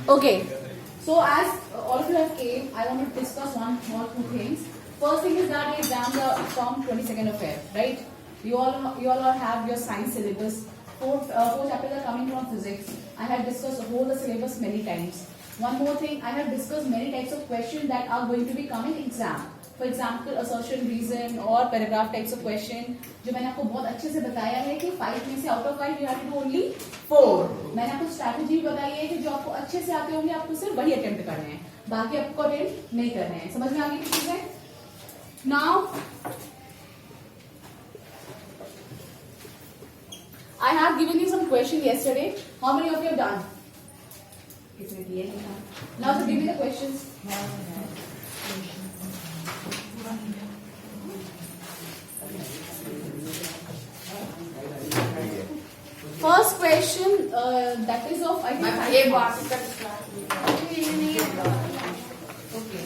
Okay. So as all of you have came, I want to discuss one or two things. First thing is that the exams are from 22nd of Feb, right? You all have your science syllabus. Four chapters are coming from physics. I have discussed the whole syllabus many times. One more thing, I have discussed many types of questions that are going to be coming exam. For example, assertion, reason और paragraph types of question जो मैंने आपको बहुत अच्छे से बताया है कि 5 में से out of 5 you have to do only 4. मैंने आपको strategy बताई है कि जो आपको अच्छे से आते होंगे आपको सिर्फ वही attempt करने हैं, बाकी आपको अटेम्प्ट नहीं करने हैं. समझ में आ गई चीजें? Now I have given you some questions yesterday. How many of you have done? किसने दिए हैं? Now so give me the questions. First question that is of I think okay.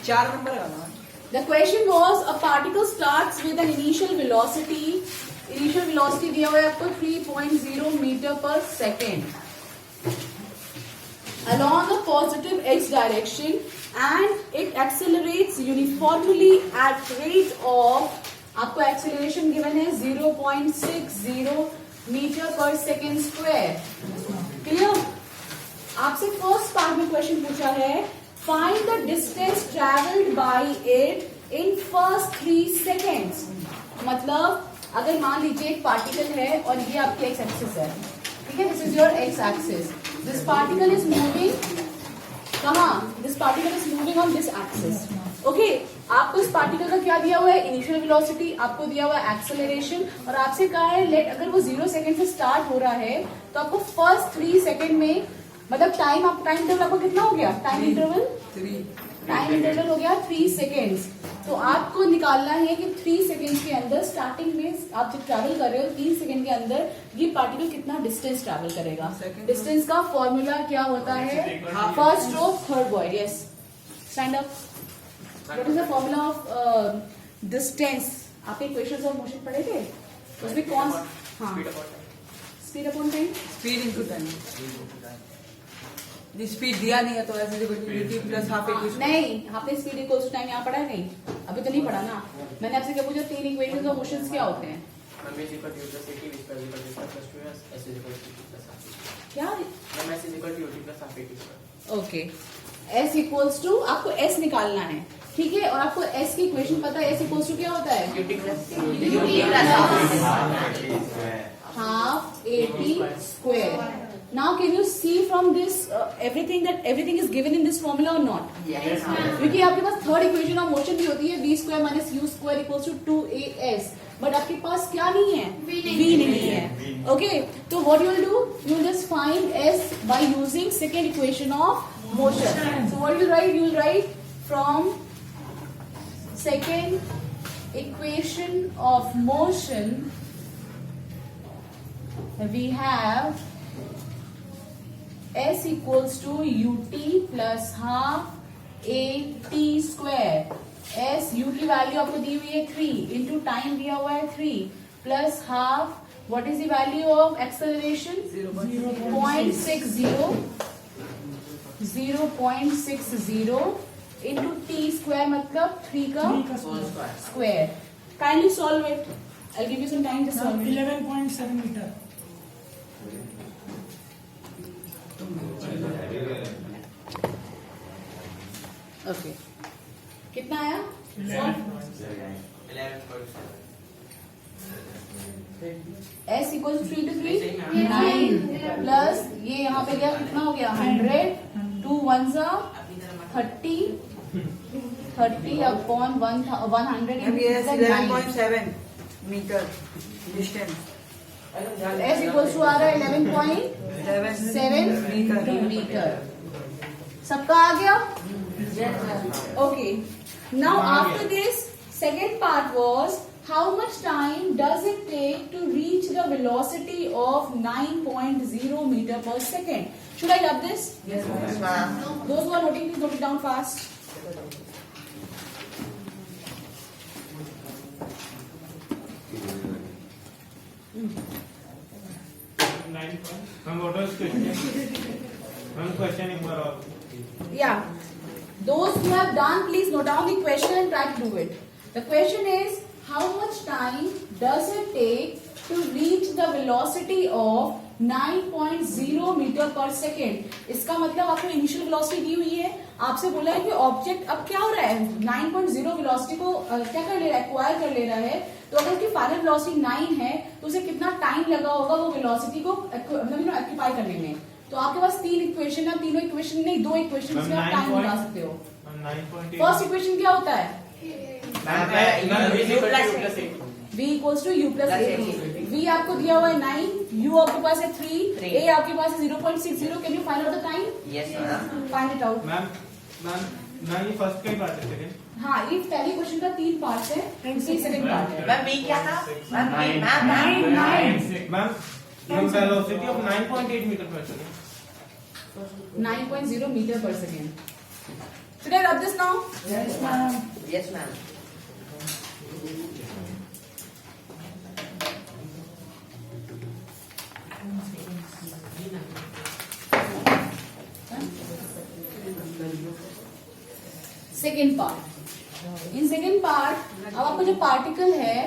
4 number है ना. The question was a particle starts with an initial velocity. Initial velocity दिया हुआ है आपको 3.0 meter per second along a positive x direction and it accelerates uniformly at rate of आपको acceleration given है 0.60 meter per second square. Clear? आपसे first part में question पूछा है find the distance traveled by it in first 3 seconds. मतलब अगर मान लीजिए एक पार्टिकल है और ये आपकी एक्स एक्सिस है, ठीक है, this is your X axis. This particle is moving कहाँ? This particle is moving on this axis. Okay, आपको इस पार्टिकल का क्या दिया हुआ है? इनिशियल वेलोसिटी, आपको दिया हुआ है एक्सेलरेशन, और आपसे कहा है लेट अगर वो 0 सेकंड से स्टार्ट हो रहा है तो आपको फर्स्ट 3 सेकंड में मतलब टाइम इंटरवल आपको कितना हो गया? टाइम इंटरवल हो गया 3 सेकेंड्स. तो आपको निकालना है कि 3 सेकेंड के अंदर स्टार्टिंग में आप जब ट्रैवल कर रहे हो 3 सेकेंड के अंदर ये पार्टिकल कितना डिस्टेंस ट्रैवल करेगा. डिस्टेंस का फॉर्मूला क्या होता है? First stroke third void. Yes, stand up. What is the formula of distance? आप इक्वेशंस ऑफ मोशन पढ़े थे उसमें कौन? हाँ, speed upon time. Speed into time. Speed दिया नहीं है तो ऐसे प्लस हाफ इक्वेशन. नहीं, आपने स्पीड इक्वल्स टू टाइम यहाँ पढ़ा है? नहीं, अभी तो नहीं पढ़ा ना. मैंने आपसे क्या पूछा? 3 इक्वेशंस ऑफ मोशंस क्या होते हैं? क्या? ओके, s इक्वल्स टू, आपको s निकालना है, ठीक है, और आपको s की इक्वेशन पता है. s इक्वल्स टू क्या होता है? Half at square. Now can you see from this everything is given in this formula or not? Yes. क्योंकि आपके पास थर्ड इक्वेशन ऑफ मोशन भी होती है v square minus u square equals to 2as, but आपके पास क्या नहीं है? v नहीं है. ओके, तो what you will do? You will just find s by using second equation of motion. So what you will write? You will write from second equation of motion we have s equals to ut plus half at square. s u की value आपको दी हुई है 3 into time दिया हुआ है 3 plus half what is the value of acceleration? 0.60 into T square मतलब 3 का square. Kindly solve it. I give you some time to solve. 11.7 metre. Okay, कितना आया? 11.7. s इक्वल 3 to 3 9 प्लस ये यहाँ पे गया कितना हो गया? 100. 2 1 30 upon 100 11.7 metre distance. s equal to आ रहा है 11.7 मीटर. सबका आ गया? Okay. Now after this, second part was how much time does it take to reach the velocity of 9.0 meter per second? Should I rub this? Yes, Those who are noting, please note it down fast. Ma'am question एक बार और Yeah. Those who have done, please note down the question and try to do it. The question is, how much time does it take to reach the velocity of 9.0 metre per second? इसका मतलब आपको initial velocity दी हुई है, आपसे बोला है कि object अब क्या हो रहा है, 9.0 वेलोसिटी को क्या कर ले रहा है, एक्वायर कर ले रहा है. तो अगर उसकी फाइनल वेलोसिटी 9 है तो उसे कितना टाइम लगा होगा वो वेलोसिटी को मतलब ऑक्यूपाई करने में. तो आपके पास तीन इक्वेशन है, तीनों इक्वेशन नहीं, दो इक्वेशन से आप टाइम निकाल सकते हो. 9.8 फर्स्ट इक्वेशन क्या होता है? v equals to u plus A. v आपको दिया हुआ है 9, u आपके पास है 3, a आपके पास है 0.60. Can you find out the time? Yes, ma'am. Find it out. Ma'am ये फर्स्ट का ही बात है सेकंड. हाँ, ये पहले क्वेश्चन का 3 पार्ट है, इसकी सेकंड पार्ट है. मैम B क्या था? Ma'am ma'am velocity of 9.8 metre per second. 9.0 metre per second. Should I rub this now? Yes, ma'am. Yes, ma'am. Second part. In second part अब आपका जो पार्टिकल है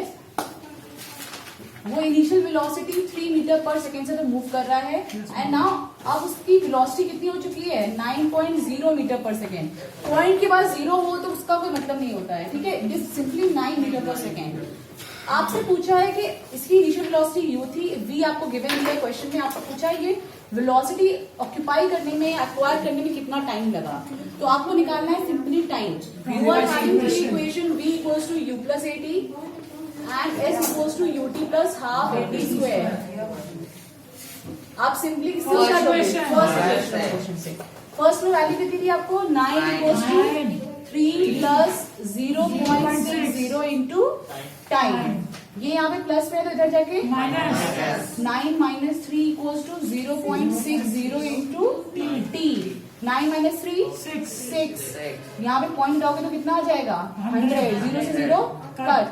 वो initial velocity 3 metre per second से तो move कर रहा है, एंड नाउ अब उसकी वेलोसिटी कितनी हो चुकी है, 9.0 मीटर पर सेकेंड. पॉइंट के बाद 0 हो तो उसका कोई मतलब नहीं होता है, ठीक है. It is simply 9 metre per second. आपसे पूछा है कि इसकी इनिशियल वेलोसिटी u थी, v आपको गिवन दिया है क्वेश्चन में. आपको पूछा है ये वेलोसिटी ऑक्यूपाई करने में, एक्वायर करने में कितना टाइम लगा. तो आपको निकालना है simply time. You are finding the equation v equals to u plus at and s equals to ut plus half at square. आप सिंपली फर्स्ट में वैल्यू कितनी थी आपको, 9 equals to 3 plus 0.60 into time. ये यहाँ पे प्लस में तो इधर जाके 9 minus 3 equals to 0.60 into T. 9 minus 3 6. यहाँ पे पॉइंट डालोगे तो कितना आ जाएगा, 100. 0 से 0 कट.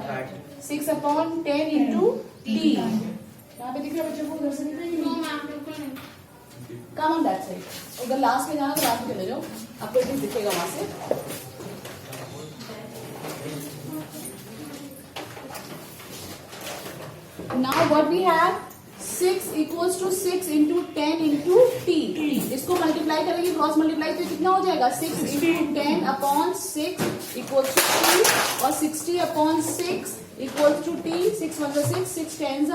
6 upon 10 into T. यहाँ पे दिख रहा है बच्चों को, उधर से दिख रहा है कि नहीं? Come on that side. उधर लास्ट में जाना तो लास्ट में चले जाओ, आपको एक दिखेगा वहां से. Now what we have, 6 equals to 6 into 10 into T. इसको मल्टीप्लाई करेंगे, क्रॉस मल्टीप्लाई तो कितना हो जाएगा, 6 into 10 upon 6 equals to T, और 60 अपॉन 6 इक्वल्स टू टी. 6 1 6, 6 10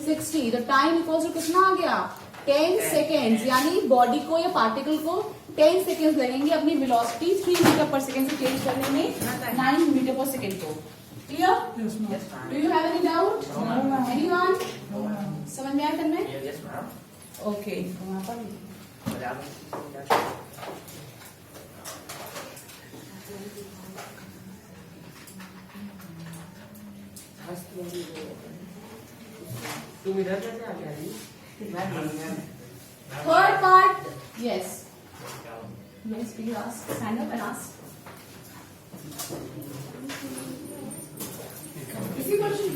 60. तो टाइम इक्वल्स टू कितना आ गया, 10 सेकेंड्स. यानी बॉडी को या पार्टिकल को 10 सेकेंड्स लगेंगे अपनी वेलोसिटी 3 मीटर पर सेकेंड से चेंज करने में 9 मीटर पर सेकेंड को. Clear? Do you have any doubt? Anyone? समझ में आया तन्मय? Yes, ma'am. ओके. तुम इधर कैसे आ गया? Third part, yes. Yes, please ask. Stand up and ask. किसी question?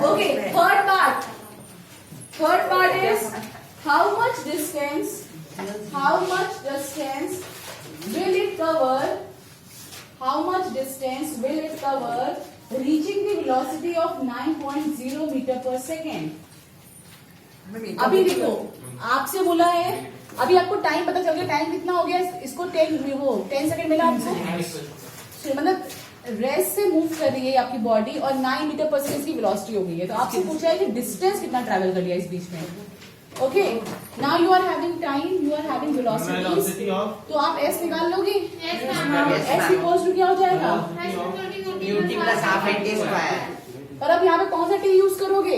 Okay, third part. Third part is how much distance will it cover? How much distance will it cover reaching the velocity of 9.0 meter per second? अभी देखो, आपसे बोला है, अभी आपको time पता चल गया, टाइम कितना हो गया, इसको 10 सेकंड मिला आपको. मतलब रेस्ट से मूव कर रही है आपकी बॉडी और 9 मीटर पर सेकेंड की वेलोसिटी हो गई है. तो आपसे पूछा है कि डिस्टेंस कितना ट्रैवल कर लिया इस बीच में. Okay, now you are having time, you are having velocity. तो आप एस निकाल लोगे. एस इक्वल्स टू क्या हो जाएगा, ut plus half at square. और अब यहाँ पे कौन सा टी यूज करोगे,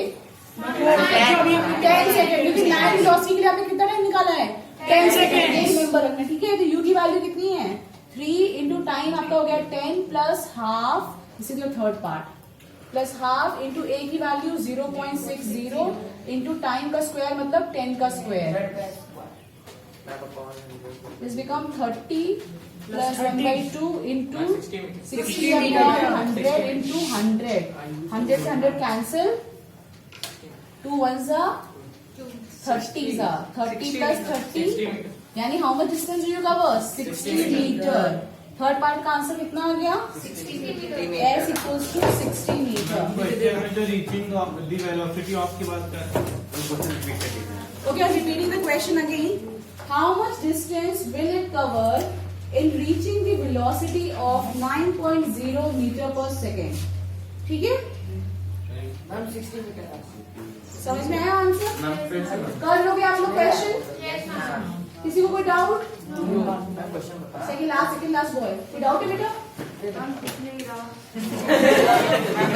10 सेकेंड. क्योंकि 9 वेलोसिटी के लिए आपने कितना टाइम निकाला है 10 सेकेंड एक मेंबर रखना, ठीक है। तो u की वैल्यू कितनी है 3 इंटू टाइम आपका हो गया 10 plus half, this is your third part, plus half into a की वैल्यू 0.60 इंटू टाइम का स्क्वायर मतलब 10 का square, this become 30 plus 1/2 into 60 upon 100 into 100, 100 से 100 cancel, 2 1s are 30s are 30 plus 30 यानी how much distance do you cover 60 metre. Third part का answer कितना आ गया s equals to 60 metre. Question में जो reaching of the velocity of की बात कर रहे हैं, Okay, I'm repeating the question again. How much distance will it cover in reaching the velocity of 9.0 meter per second? ठीक है, मैम 60 मीटर का समझ में आया आंसर? मैम फिर से कर लोगे आप लोग क्वेश्चन? किसी को कोई डाउट? सेकंड लास्ट बॉय, कोई डाउट है बेटा?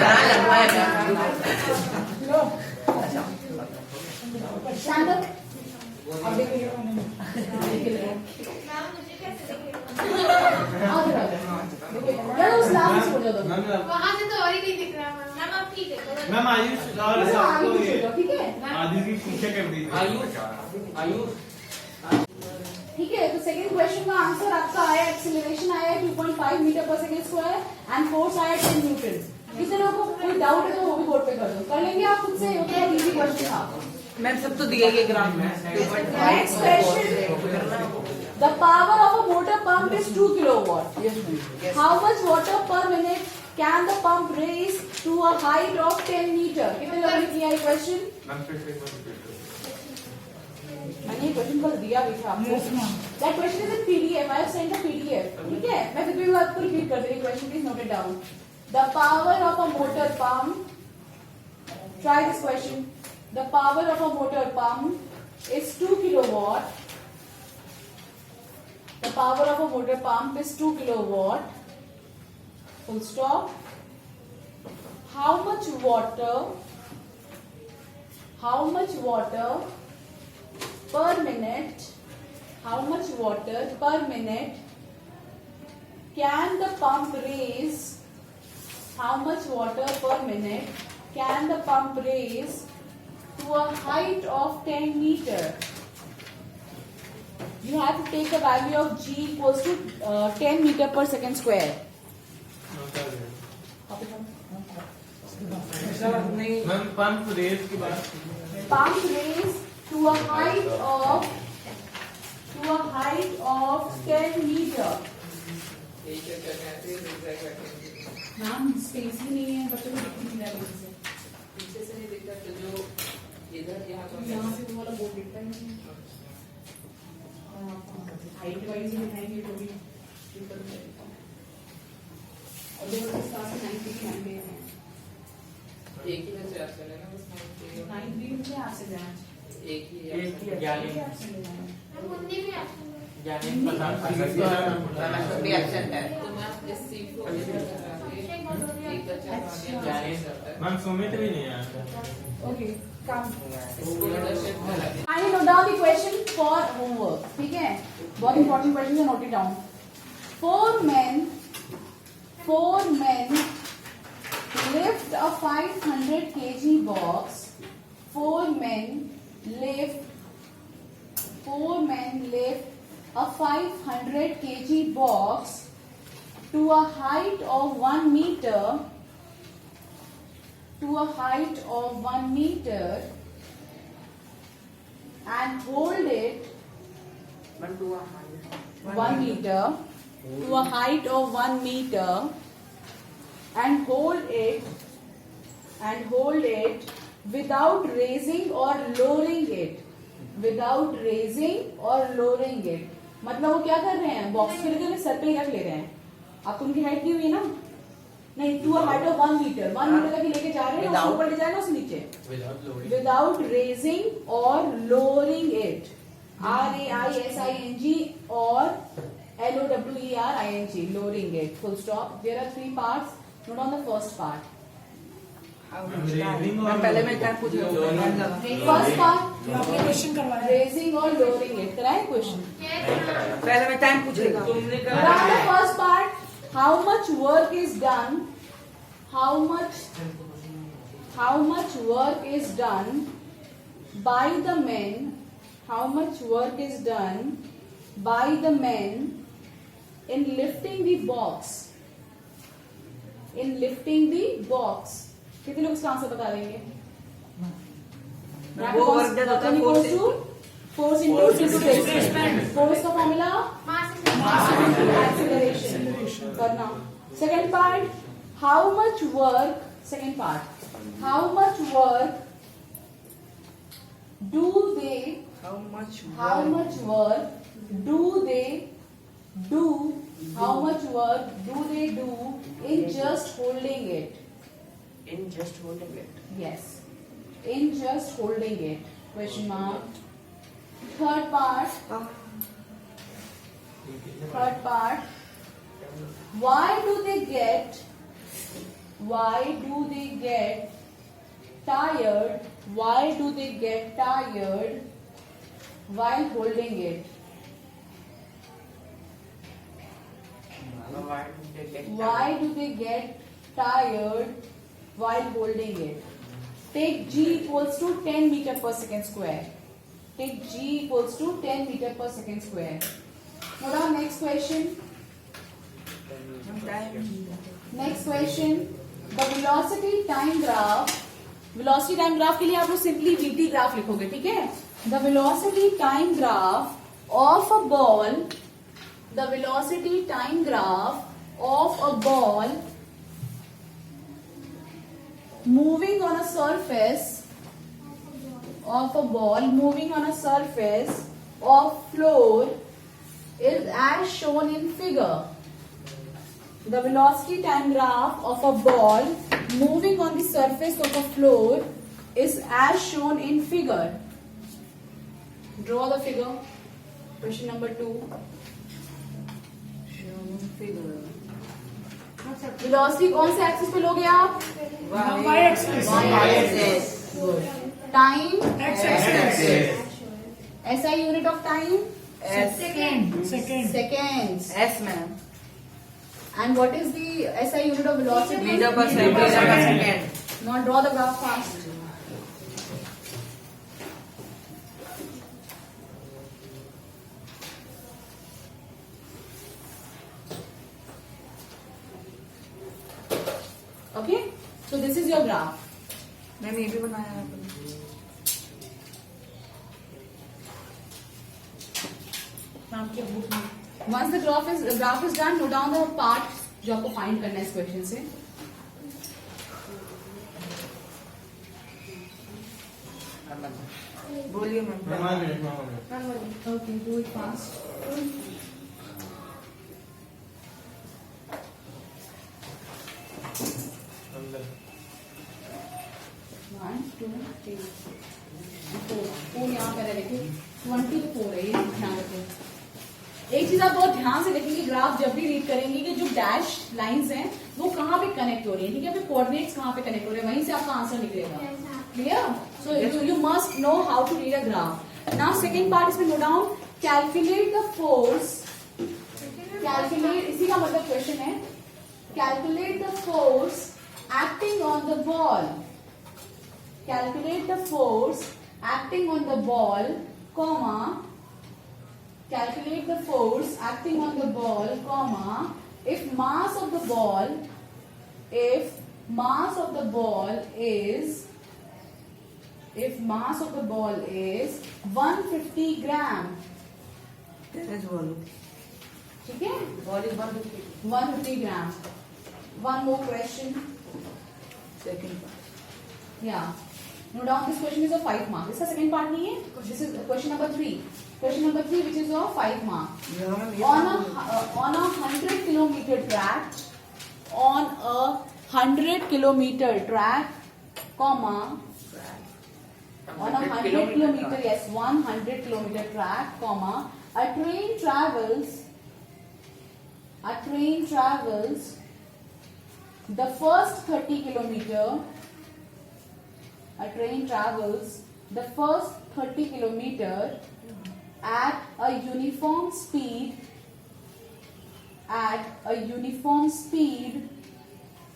कहाँ लगवाएगा लो स्टैंड अप, अब देखिए मैम वहाँ से तो और ही नहीं दिख रहा मैम अब ठीक है मैम आयुष और सबको ये ठीक है आदि भी पीछे कर दीजिए। आयुष ठीक है। तो सेकंड क्वेश्चन का आंसर आपका आया, एक्सीलरेशन आया 2.5 metre per second square and force आया 10 न्यूटन। किसी लोगों को कोई डाउट है तो वो भी बोर्ड पे कर दो, कर लेंगे आप खुद से, वो बहुत इजी क्वेश्चन था। मैम सब तो दिए गए ग्राफ में। Next question, the power of a motor pump is 2 kilowatt, how much water per minute can the pump raise to a height of 10 metre. कितने लोगों ने किया ये क्वेश्चन? मैम फिर से मैंने ये क्वेश्चन कल दिया भी था आपको। That question is in PDF, I have send a PDF, ठीक है। मैं फिर भी आपको रिपीट कर रही हूँ question, please note it down. The power of a motor pump, try this question, the power of a motor pump is 2 kilowatt, the power of a motor pump is 2 kilowatt, full stop. How much water per minute, how much water per minute can the pump raise, how much water per minute can the pump raise to a height of 10 meter? You have to take a value of g equals to 10 meter per second square. Ma'am pump raise की बात Pump raise to a height of 10 meter. Ma'am space ही नहीं है, बच्चों को दिख नहीं रहा है से, पीछे से नहीं दिखता तो जो इधर यहाँ से वो वाला बोर्ड दिखता नहीं है। हाइट वाइज ही दिखाएंगे तो भी ऊपर चलेगा। और जो बच्चे साथ में 90 हैं, एक ही में से आपसे लेना बस 93 से आपसे जाए, एक ही आपसे ले जाए। हम हिंदी में आपको मैम सब भी एब्सेंट है तो मैम इस सीट को एक बच्चा मैम सुमित भी नहीं आया। ओके, काम। Ma'am I note down the question for homework, ठीक है। बहुत important question है, note it down. Four men lift a 500 kg box. Four men lift a 500 kg box to a height of 1 meter. And hold it 1 meter to a height of 1 meter and hold it without raising or lowering it. मतलब वो क्या कर रहे हैं, box को लेकर sir पे रख ले रहे हैं। आपको उनकी हाइट दी हुई है ना, नहीं, to a height of 1 metre, 1 metre तक लेके जा रहे हैं, उसके ऊपर ले जाएगा उस नीचे, विदाउट रेजिंग और लोअरिंग इट, RAISING और LOWERING, lowering it, full stop. There are 3 parts. Note on the first part. मैं पहले मैं टाइम पूछ रहा हूँ फर्स्ट पार्ट क्वेश्चन करवा रेजिंग और लोअरिंग इट कराए क्वेश्चन पहले मैं टाइम पूछेगा तुमने Now the first part, how much work is done? How much work is done by the men? How much work is done by the men in lifting the box? In lifting the box. कितने लोग इसका answer बता देंगे? वो work done होता है Force into displacement. Force का formula? Mass into acceleration. करना. Second part, how much work? Second part, how much work do they? How much work do they do? How much work do they do in just holding it? in just holding it Yes, in just holding it. Question mark. Third part. Why do they get tired? Why do they get tired while holding it? Why do they get tired while holding it? Take G equals to 10 meter per second square. Take G equals to 10 meter per second square. Now down next question. Next question. The velocity time graph. Velocity time graph के लिए आप लोग simply VT graph लिखोगे, ठीक है? The velocity time graph of a ball. The velocity time graph of a ball moving on a surface of a ball moving on a surface of floor is as shown in figure. The velocity time graph of a ball moving on the surface of a floor is as shown in figure. Draw the figure. Question number 2. Velocity कौन से axis पे लोगे आप? y axis Good. Time? X axis. SI unit of time? s Seconds. s ma'am And what is the SI unit of velocity? meter per second Now draw the graph fast. Okay? So this is your graph. Ma'am ये भी बनाया है आपने Once the graph is done, note down the part जो आपको find करना है इस क्वेश्चन से. बोलिए ma'am Okay, do it fast. 1, 2, 3, 4 यहाँ पर है देखिए 24 है, ये ध्यान रखें. एक चीज आप बहुत ध्यान से देखेंगे ग्राफ जब भी रीड करेंगे कि जो डैश लाइंस हैं वो कहाँ पे कनेक्ट हो रही है, ठीक है? फिर कोऑर्डिनेट्स कहाँ पे कनेक्ट हो रहे हैं, वहीं से आपका आंसर निकलेगा. Clear? So you must know how to read a graph. Now second part इसमें note down calculate the force. Calculate इसी का मतलब क्वेश्चन है. Calculate the force acting on the ball. Calculate the force acting on the ball, comma. Calculate the force acting on the ball, comma. If mass of the ball is 150 gram. That is ball. ठीक है? Ball is 150. 150 gram. One more question. Second part. Yeah. Note down this question is of 5 mark. इसका second part नहीं है. This is question number 3. Question number 3 which is of 5 mark. On a 100 kilometer track, on a 100 kilometer track, comma, on a 100 kilometer, yes, 100 kilometer track, comma, a train travels the first 30 kilometer a train travels the first 30 kilometer at a uniform speed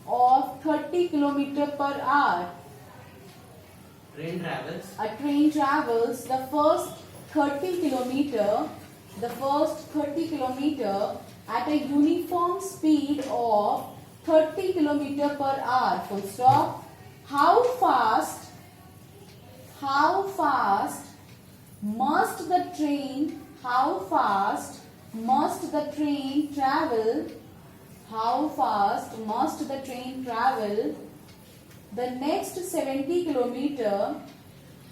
of 30 kilometer per hour. Train travels A train travels the first 30 kilometer at a uniform speed of 30 kilometer per hour. Full stop. How fast must the train travel? How fast must the train travel the next 70 kilometer?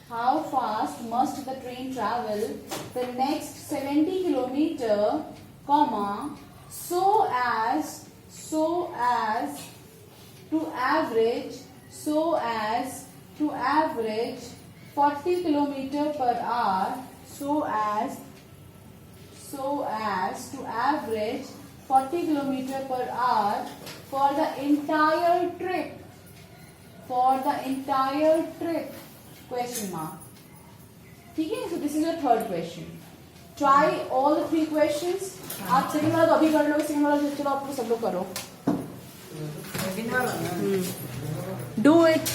How fast must the train travel the next 70 kilometer, comma, so as to average 40 kilometer per hour, so as to average 40 kilometer per hour for the entire trip. Question mark. ठीक है? So this is your third question. Try all the 3 questions. आप second वाला तो अभी कर लो, second वाला चलो आप सब लोग करो. सेकंड वाला Do it.